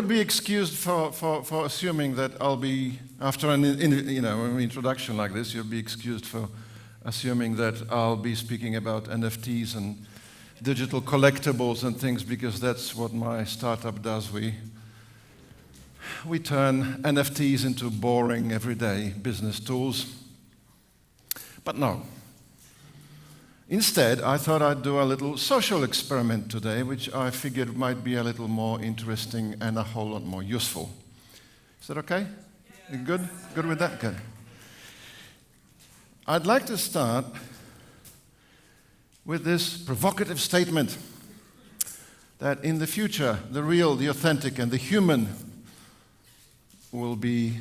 would be excused for assuming that I'll be, after an introduction like this, you'll be excused for assuming that I'll be speaking about NFTs and digital collectibles and things, because that's what my startup does. We turn NFTs into boring, everyday business tools. But no. Instead, I thought I'd do a little social experiment today, which I figured might be a little more interesting and a whole lot more useful. Is that okay? You good? Good with that? Good. I'd like to start with this provocative statement that in the future, the real, the authentic, and the human will be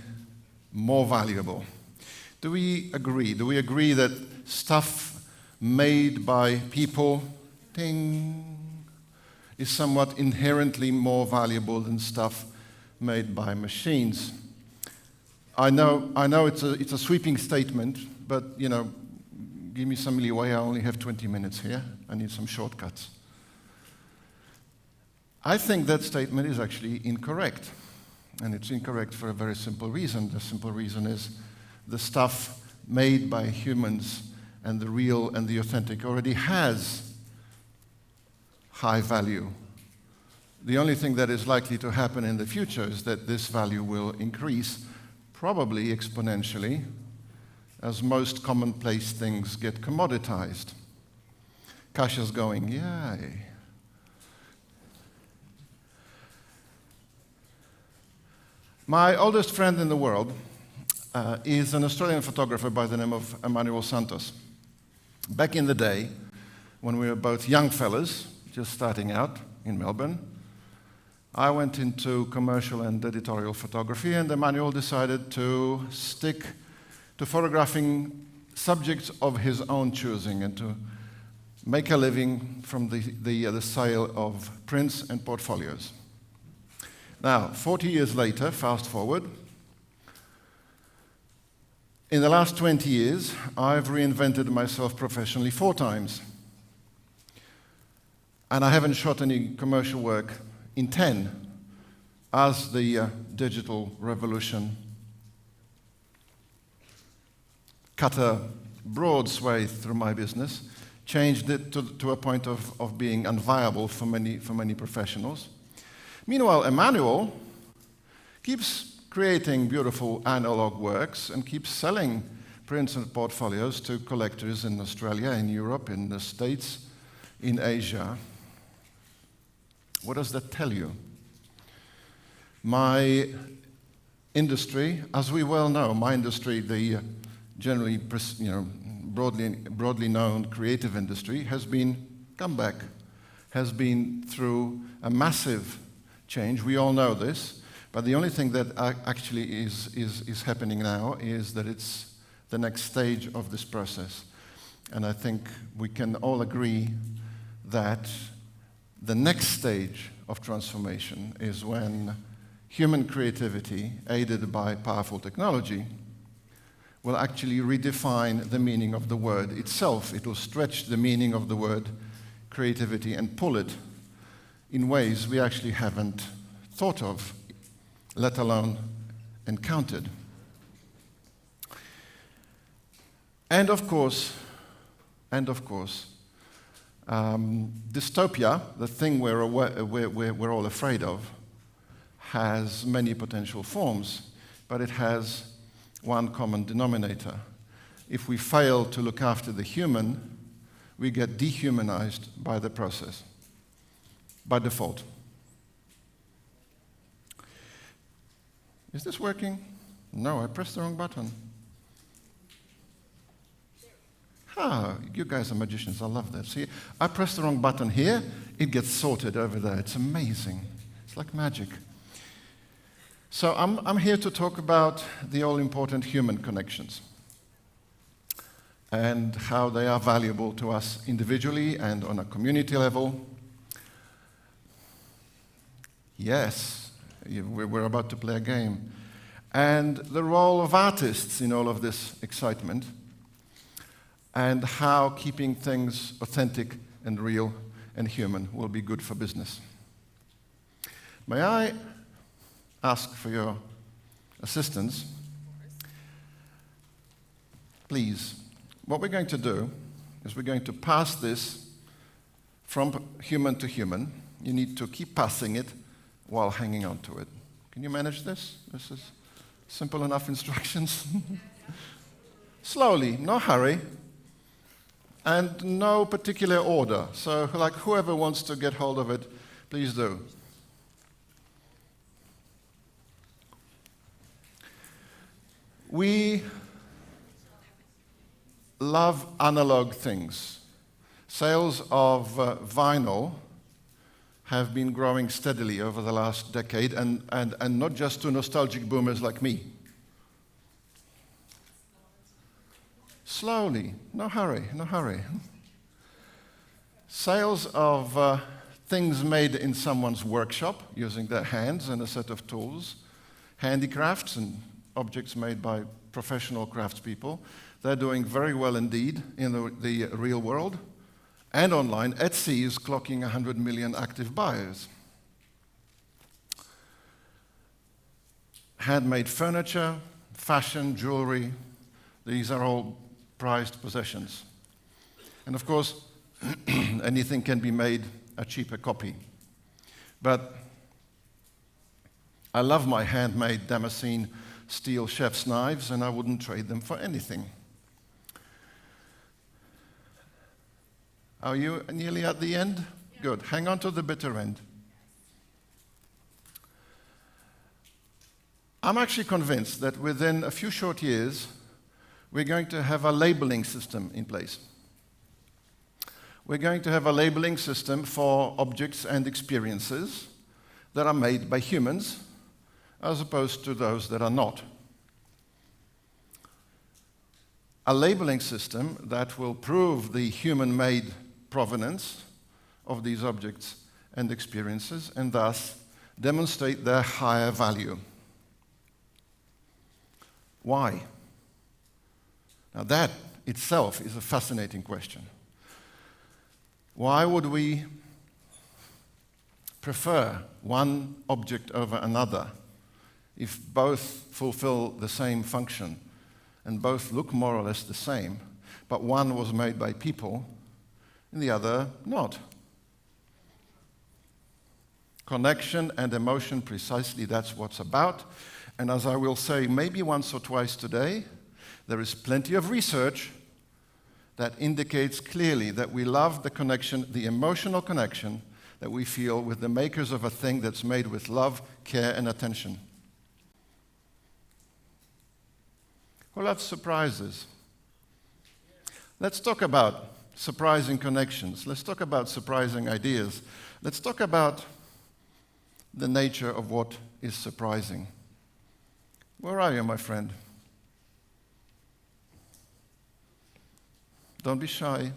more valuable. Do we agree? Do we agree that stuff made by people, is somewhat inherently more valuable than stuff made by machines? I know it's a sweeping statement, but give me some leeway. I only have 20 minutes here. I need some shortcuts. I think that statement is actually incorrect, and it's incorrect for a very simple reason. The simple reason is the stuff made by humans and the real and the authentic already has high value. The only thing that is likely to happen in the future is that this value will increase, probably exponentially, as most commonplace things get commoditized. Kasha's going, yay. My oldest friend in the world is an Australian photographer by the name of Emmanuel Santos. Back in the day, when we were both young fellas, just starting out in Melbourne, I went into commercial and editorial photography, and Emmanuel decided to stick to photographing subjects of his own choosing and to make a living from the sale of prints and portfolios. Now, 40 years later, fast forward, in the last 20 years, I've reinvented myself professionally 4 times. And I haven't shot any commercial work in 10, as the digital revolution cut a broad swathe through my business, changed it to a point of being unviable for many professionals. Meanwhile, Emmanuel keeps creating beautiful analog works and keeps selling prints and portfolios to collectors in Australia, in Europe, in the States, in Asia. What does that tell you? My industry, as we well know, my industry, the generally broadly known creative industry, has been through a massive change. We all know this. But the only thing that actually is happening now is that it's the next stage of this process. And I think we can all agree that the next stage of transformation is when human creativity, aided by powerful technology, will actually redefine the meaning of the word itself. It will stretch the meaning of the word creativity and pull it in ways we actually haven't thought of, let alone encountered. And of course, dystopia, the thing we're all afraid of, has many potential forms, but it has one common denominator. If we fail to look after the human, we get dehumanized by the process, by default. Is this working? No, I pressed the wrong button. You guys are magicians. I love that. See, I pressed the wrong button here. It gets sorted over there. It's amazing. It's like magic. So I'm here to talk about the all-important human connections and how they are valuable to us individually and on a community level. Yes. We're about to play a game. And the role of artists in all of this excitement, and how keeping things authentic and real and human will be good for business. May I ask for your assistance. Please, what we're going to do is we're going to pass this from human to human. You need to keep passing it while hanging on to it. Can you manage this? This is simple enough instructions. Slowly, no hurry, and no particular order. So, like, whoever wants to get hold of it, please do. We love analog things. Sales of vinyl have been growing steadily over the last decade, and not just to nostalgic boomers like me. Slowly, no hurry, no hurry. Sales of things made in someone's workshop using their hands and a set of tools, handicrafts and objects made by professional craftspeople. They're doing very well indeed in the real world. And online, Etsy is clocking 100 million active buyers. Handmade furniture, fashion, jewelry, these are all prized possessions. And of course, anything can be made a cheaper copy. But I love my handmade Damascene steel chef's knives, and I wouldn't trade them for anything. Are you nearly at the end? Yeah. Good. Hang on to the bitter end. I'm actually convinced that within a few short years, we're going to have a labeling system in place. We're going to have a labeling system for objects and experiences that are made by humans, as opposed to those that are not. A labeling system that will prove the human-made provenance of these objects and experiences, and thus demonstrate their higher value. Why? Now that itself is a fascinating question. Why would we prefer one object over another if both fulfill the same function and both look more or less the same, but one was made by people and the other not? Connection and emotion, precisely that's what's about. And as I will say maybe once or twice today, there is plenty of research that indicates clearly that we love the connection, the emotional connection that we feel with the makers of a thing that's made with love, care, and attention. Who loves surprises? Let's talk about surprising connections. Let's talk about surprising ideas. Let's talk about the nature of what is surprising. Where are you, my friend? Don't be shy.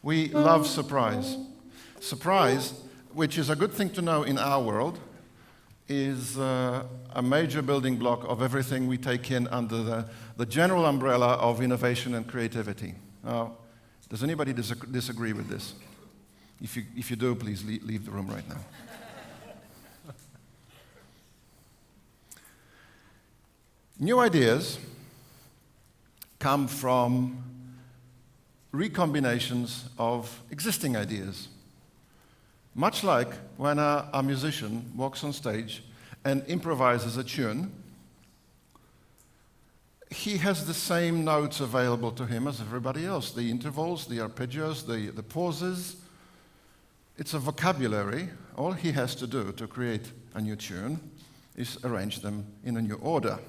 We love surprise. Surprise, which is a good thing to know in our world, is a major building block of everything we take in under the general umbrella of innovation and creativity. Now, does anybody disagree with this? If you do, please leave the room right now. New ideas come from recombinations of existing ideas. Much like when a musician walks on stage and improvises a tune, he has the same notes available to him as everybody else. The intervals, the arpeggios, the pauses. It's a vocabulary. All he has to do to create a new tune is arrange them in a new order.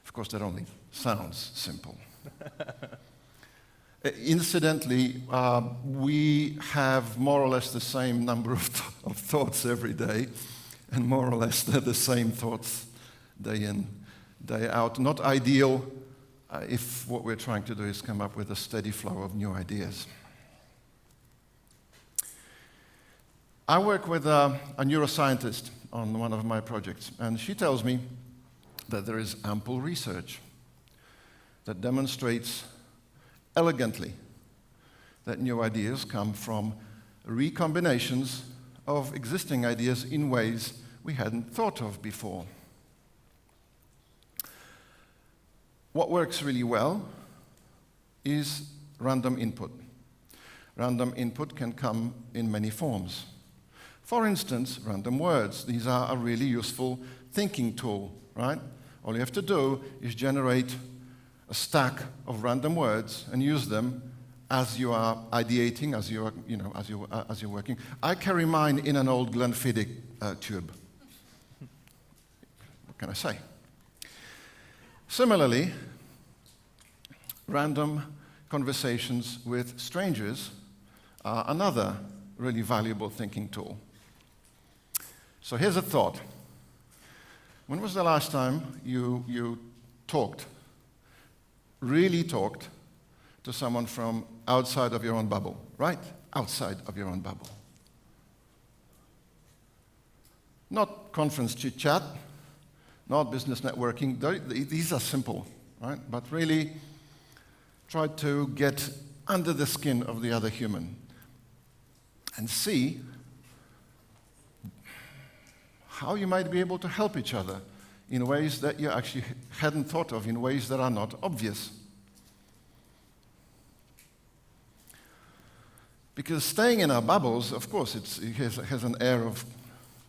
Of course, that only sounds simple. Incidentally, we have more or less the same number of thoughts every day, and more or less they're the same thoughts day in, day out. Not ideal if what we're trying to do is come up with a steady flow of new ideas. I work with a neuroscientist on one of my projects, and she tells me that there is ample research that demonstrates elegantly that new ideas come from recombinations of existing ideas in ways we hadn't thought of before. What works really well is random input. Random input can come in many forms. For instance, random words. These are a really useful thinking tool, right? All you have to do is generate a stack of random words and use them as you are ideating, as you're working. I carry mine in an old Glenfiddich tube. What can I say? Similarly, random conversations with strangers are another really valuable thinking tool. So here's a thought. When was the last time you talked, really talked, to someone from outside of your own bubble, right? Outside of your own bubble. Not conference chit-chat, not business networking. These are simple, right? But really try to get under the skin of the other human and see how you might be able to help each other in ways that you actually hadn't thought of, in ways that are not obvious. Because staying in our bubbles, of course, it has an air of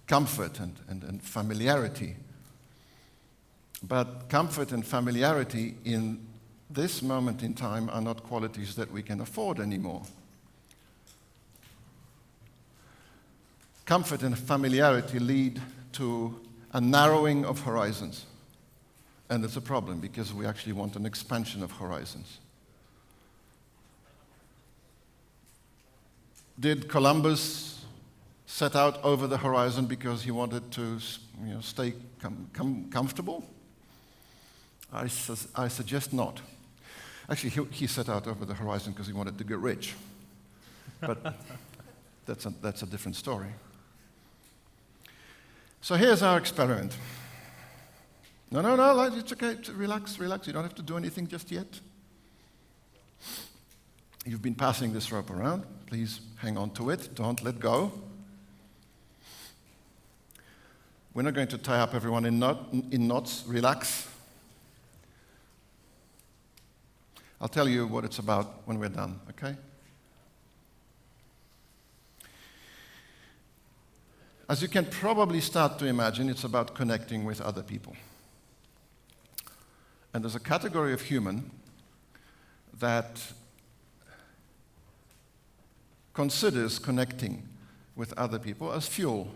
comfort and familiarity. But comfort and familiarity in this moment in time are not qualities that we can afford anymore. Comfort and familiarity lead to a narrowing of horizons. And it's a problem because we actually want an expansion of horizons. Did Columbus set out over the horizon because he wanted to stay comfortable? I suggest not. Actually, he set out over the horizon because he wanted to get rich. But that's a different story. So here's our experiment. No, it's okay. Relax. You don't have to do anything just yet. You've been passing this rope around. Please hang on to it. Don't let go. We're not going to tie up everyone in knots. Relax. I'll tell you what it's about when we're done, okay? As you can probably start to imagine, it's about connecting with other people. And there's a category of human that considers connecting with other people as fuel.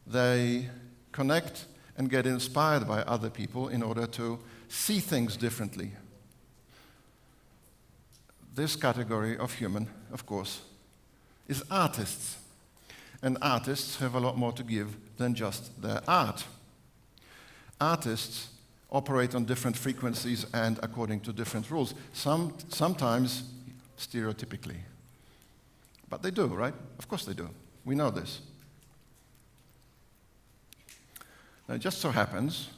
They connect and get inspired by other people in order to see things differently. This category of human, of course, is artists. And artists have a lot more to give than just their art. Artists operate on different frequencies and according to different rules, sometimes stereotypically. But they do, right? Of course they do. We know this. Now, it just so happens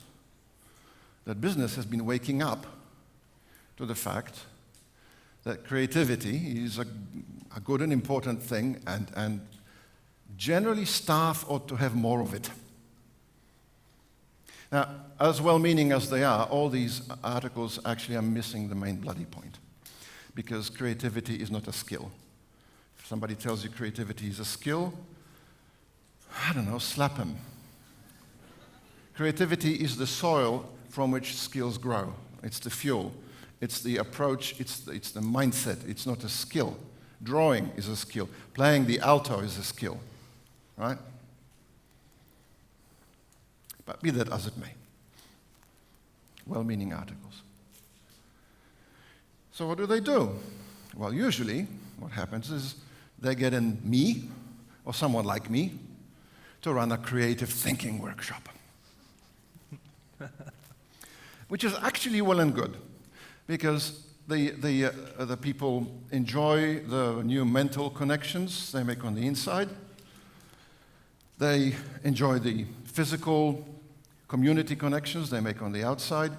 that business has been waking up to the fact that creativity is a good and important thing, and generally staff ought to have more of it. Now, as well-meaning as they are, all these articles actually are missing the main bloody point, because creativity is not a skill. If somebody tells you creativity is a skill, I don't know, slap him. Creativity is the soil from which skills grow. It's the fuel. It's the approach. It's the mindset. It's not a skill. Drawing is a skill. Playing the alto is a skill, right? But be that as it may. Well-meaning articles. So what do? Well, usually what happens is they get in me, or someone like me, to run a creative thinking workshop. Which is actually well and good, because the people enjoy the new mental connections they make on the inside, They enjoy the physical community connections they make on the outside.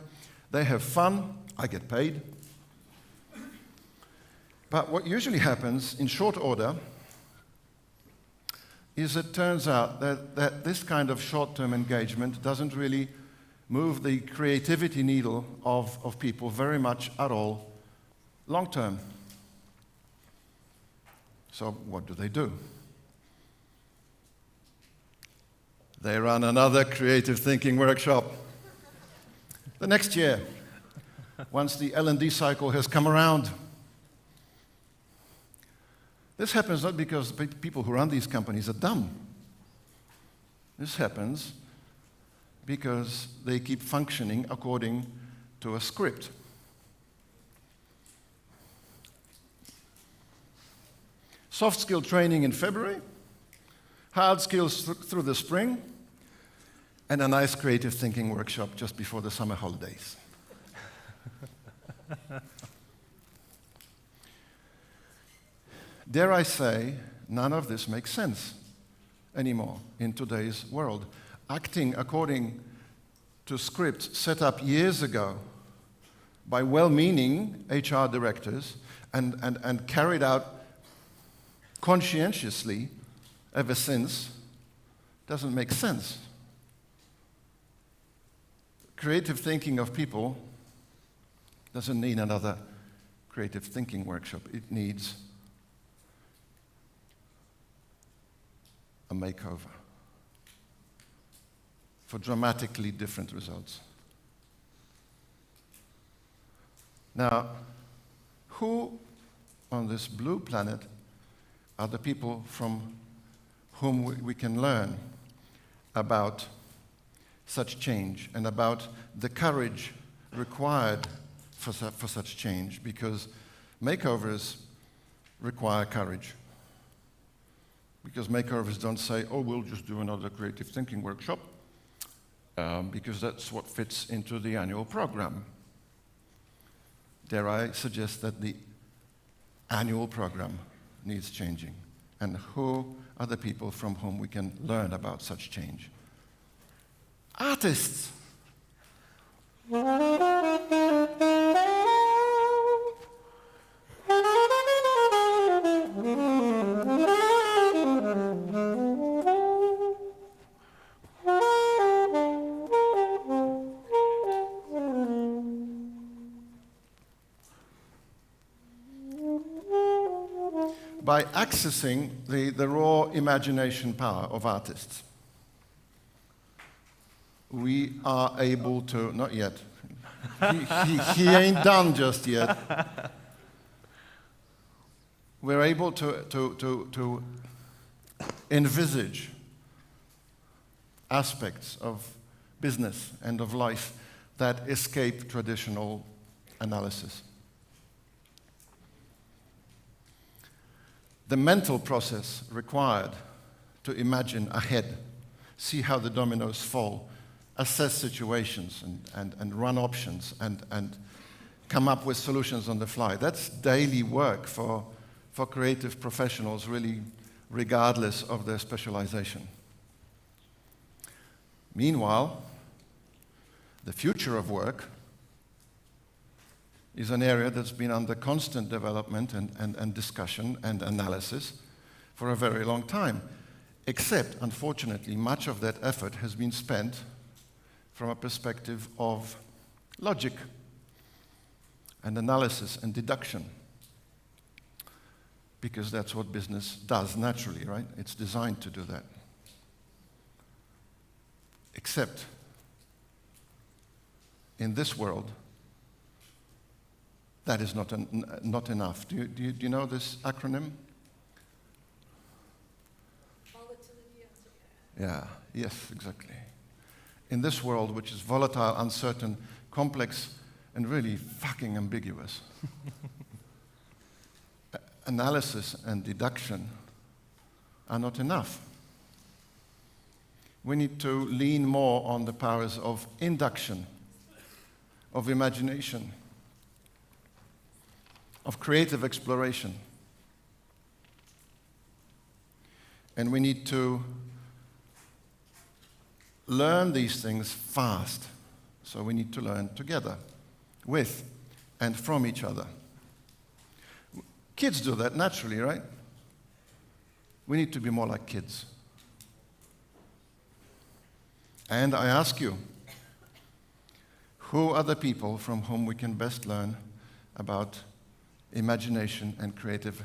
They have fun. I get paid. But what usually happens in short order is it turns out that this kind of short-term engagement doesn't really move the creativity needle of people very much at all long-term. So what do? They run another creative thinking workshop the next year, once the L&D cycle has come around. This happens not because people who run these companies are dumb. This happens because they keep functioning according to a script. Soft skill training in February, hard skills through the spring, and a nice creative thinking workshop just before the summer holidays. Dare I say, none of this makes sense anymore in today's world. Acting according to scripts set up years ago by well-meaning HR directors and carried out conscientiously ever since doesn't make sense. Creative thinking of people doesn't need another creative thinking workshop. It needs a makeover for dramatically different results. Now, who on this blue planet are the people from whom we can learn about such change and about the courage required for such change? Because makeovers require courage. Because makeovers don't say, oh, we'll just do another creative thinking workshop, because that's what fits into the annual program. Dare I suggest that the annual program needs changing? And who are the people from whom we can learn about such change? Artists. By accessing the raw imagination power of artists, we are able to, not yet, he ain't done just yet. We're able to envisage aspects of business and of life that escape traditional analysis. The mental process required to imagine ahead, see how the dominoes fall, assess situations and run options and come up with solutions on the fly. That's daily work for creative professionals, really, regardless of their specialization. Meanwhile, the future of work is an area that's been under constant development and discussion and analysis for a very long time. Except, unfortunately, much of that effort has been spent from a perspective of logic and analysis and deduction. Because that's what business does naturally, right? It's designed to do that. Except, in this world, that is not enough. Do you know this acronym? Volatility, yeah, yes, exactly. In this world, which is volatile, uncertain, complex, and really fucking ambiguous, analysis and deduction are not enough. We need to lean more on the powers of induction, of imagination, of creative exploration. And we need to learn these things fast. So we need to learn together, with and from each other. Kids do that naturally, right? We need to be more like kids. And I ask you, who are the people from whom we can best learn about imagination and creative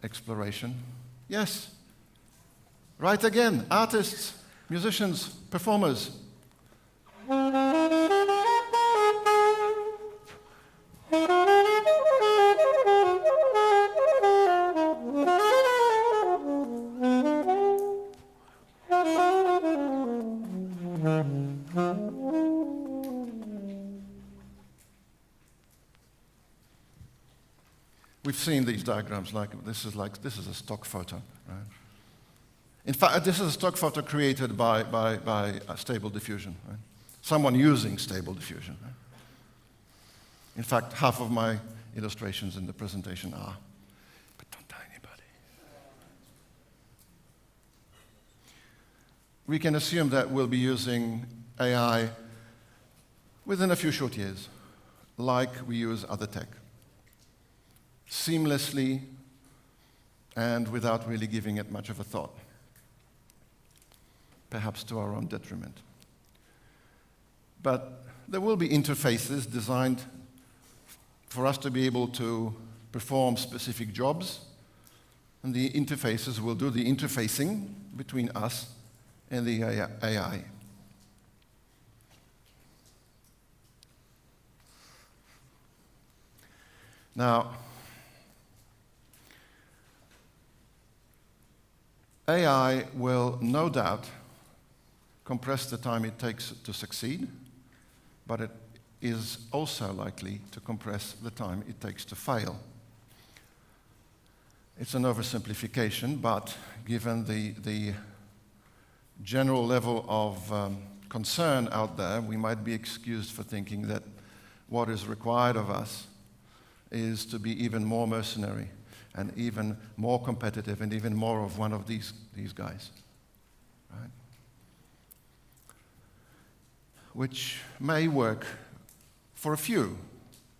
exploration? Yes. Right again, artists, musicians, performers. We've seen these diagrams, this is a stock photo, right? In fact, this is a stock photo created by Stable Diffusion, right? Someone using Stable Diffusion. Right? In fact, half of my illustrations in the presentation are, but don't tell anybody. We can assume that we'll be using AI within a few short years, like we use other tech. Seamlessly and without really giving it much of a thought, perhaps to our own detriment. But there will be interfaces designed for us to be able to perform specific jobs, and the interfaces will do the interfacing between us and the AI. Now, AI will no doubt compress the time it takes to succeed, but it is also likely to compress the time it takes to fail. It's an oversimplification, but given the general level of concern out there, we might be excused for thinking that what is required of us is to be even more mercenary and even more competitive and even more of one of these guys, right? Which may work for a few,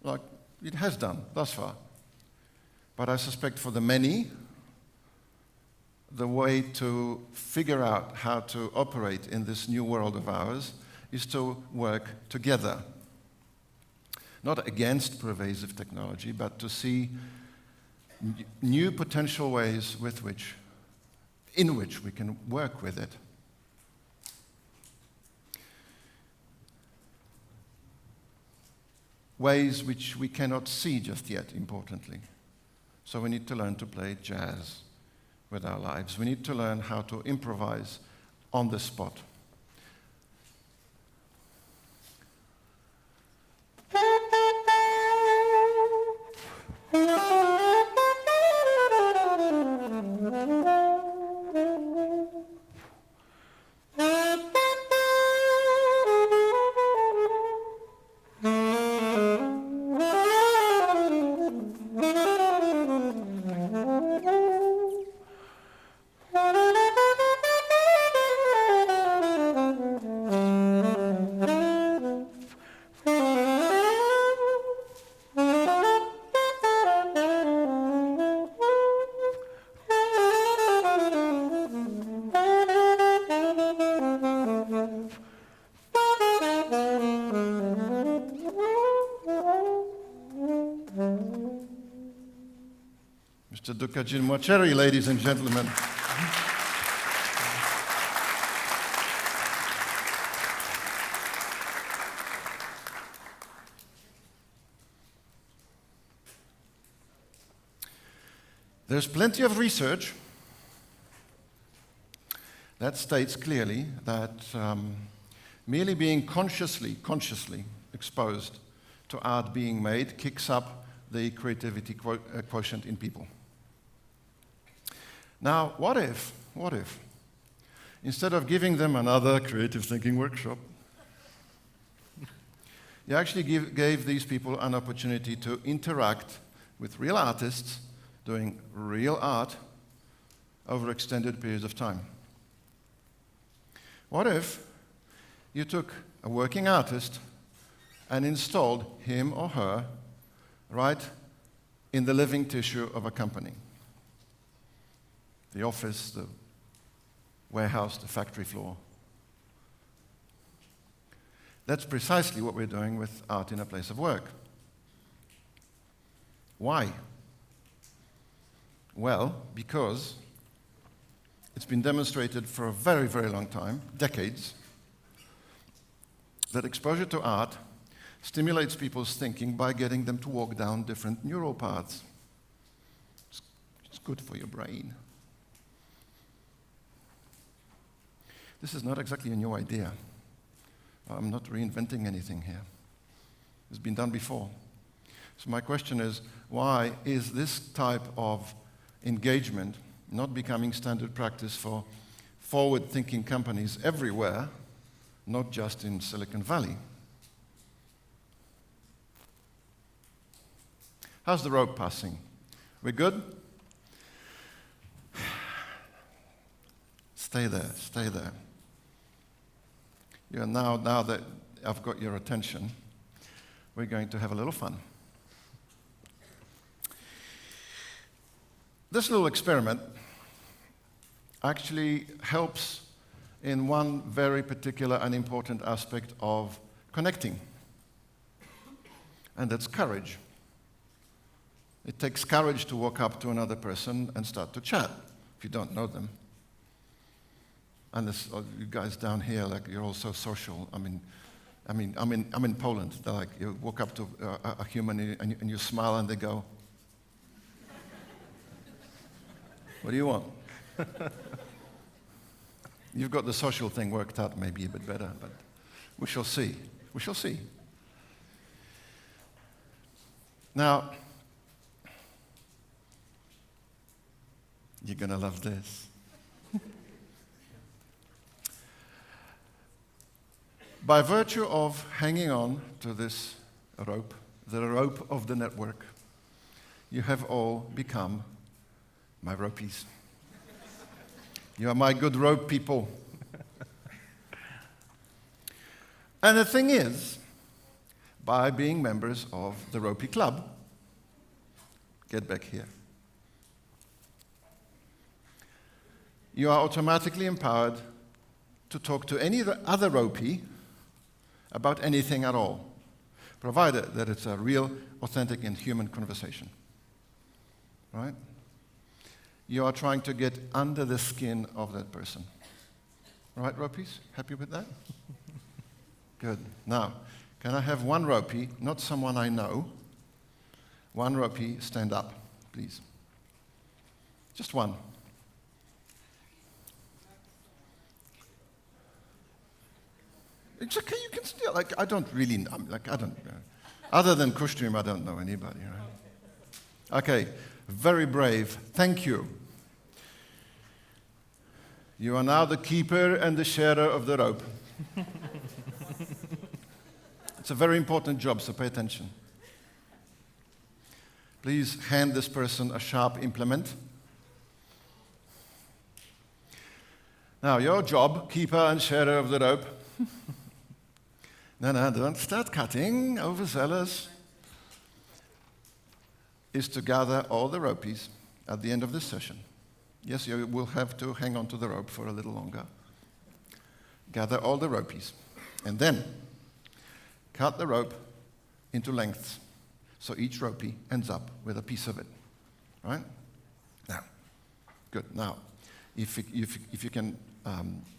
like it has done thus far. But I suspect for the many, the way to figure out how to operate in this new world of ours is to work together. Not against pervasive technology, but to see new potential ways in which we can work with it. Ways which we cannot see just yet, importantly. So we need to learn to play jazz with our lives. We need to learn how to improvise on the spot. Mr. DOKU, ladies and gentlemen. There's plenty of research that states clearly that merely being consciously exposed to art being made kicks up the creativity quotient in people. Now, what if, instead of giving them another creative thinking workshop, you actually gave these people an opportunity to interact with real artists doing real art over extended periods of time? What if You took a working artist and installed him or her right in the living tissue of a company. The office, the warehouse, the factory floor. That's precisely what we're doing with art in a place of work. Why? Well, because it's been demonstrated for a very, very long time, decades, that exposure to art stimulates people's thinking by getting them to walk down different neural paths. It's good for your brain. This is not exactly a new idea. I'm not reinventing anything here. It's been done before. So my question is, why is this type of engagement not becoming standard practice for forward-thinking companies everywhere, not just in Silicon Valley? How's the rope passing? We're good? Stay there, stay there. Yeah, now that I've got your attention, we're going to have a little fun. This little experiment actually helps in one very particular and important aspect of connecting, and that's courage. It takes courage to walk up to another person and start to chat if you don't know them. And this, you guys down here, like you're all so social. I'm in Poland. They're like, you walk up to a human and you smile and they go, "What do you want?" You've got the social thing worked out maybe a bit better, but we shall see. We shall see. Now, you're going to love this. By virtue of hanging on to this rope, the rope of the network, you have all become my ropies. You are my good rope people. And the thing is, by being members of the Ropey Club, get back here, you are automatically empowered to talk to any other ropey about anything at all, provided that it's a real, authentic, and human conversation. Right? You are trying to get under the skin of that person. Right, ropies? Happy with that? Good. Now, can I have one ropey, not someone I know, one ropey stand up, please? Just one. It's okay, you can still, like, I don't really know, other than Kushtim, I don't know anybody, right? Okay, very brave, thank you. You are now the keeper and the sharer of the rope. It's a very important job, so pay attention. Please hand this person a sharp implement. Now, your job, keeper and sharer of the rope. No, don't start cutting, overzealous. Is to gather all the ropies at the end of this session. Yes, you will have to hang on to the rope for a little longer. Gather all the ropies. And then cut the rope into lengths. So each ropey ends up with a piece of it. Right? Now, good. Now, if you can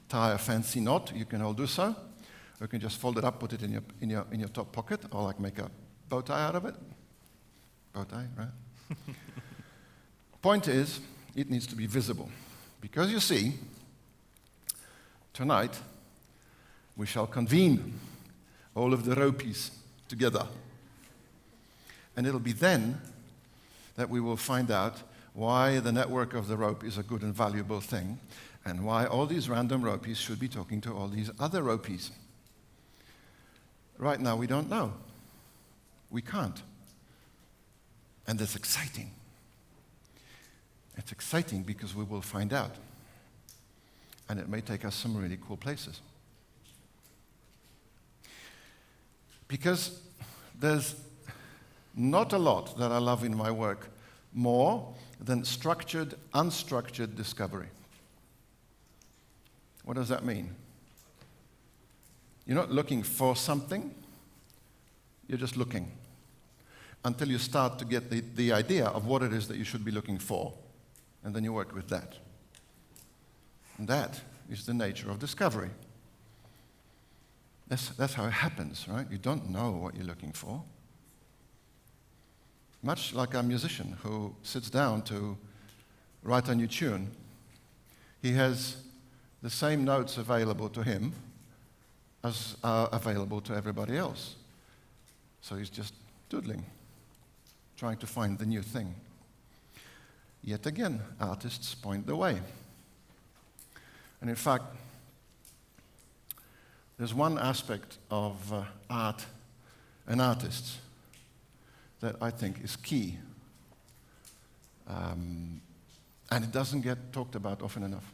tie a fancy knot, you can all do so. Or you can just fold it up, put it in your top pocket, or like make a bow tie out of it. Bow tie, right? Point is, it needs to be visible. Because you see, tonight, we shall convene all of the ropies together. And it'll be then that we will find out why the network of the rope is a good and valuable thing, and why all these random ropies should be talking to all these other ropies. Right now, we don't know. We can't. And that's exciting. It's exciting because we will find out. And it may take us some really cool places. Because there's not a lot that I love in my work more than structured, unstructured discovery. What does that mean? You're not looking for something, you're just looking until you start to get the idea of what it is that you should be looking for, and then you work with that. And that is the nature of discovery. That's how it happens, right? You don't know what you're looking for. Much like a musician who sits down to write a new tune, he has the same notes available to him as are available to everybody else. So he's just doodling, trying to find the new thing. Yet again, artists point the way. And in fact, there's one aspect of art and artists that I think is key. And it doesn't get talked about often enough.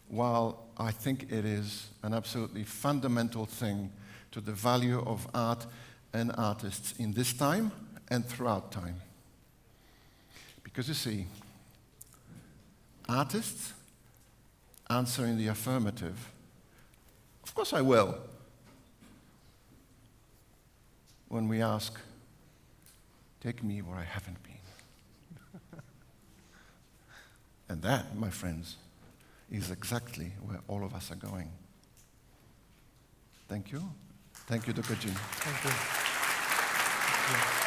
While I think it is an absolutely fundamental thing to the value of art and artists in this time and throughout time. Because you see, artists answer in the affirmative. Of course I will. When we ask, take me where I haven't been. And that, my friends, is exactly where all of us are going. Thank you. Thank you, Dr. Jim. Thank you. Thank you.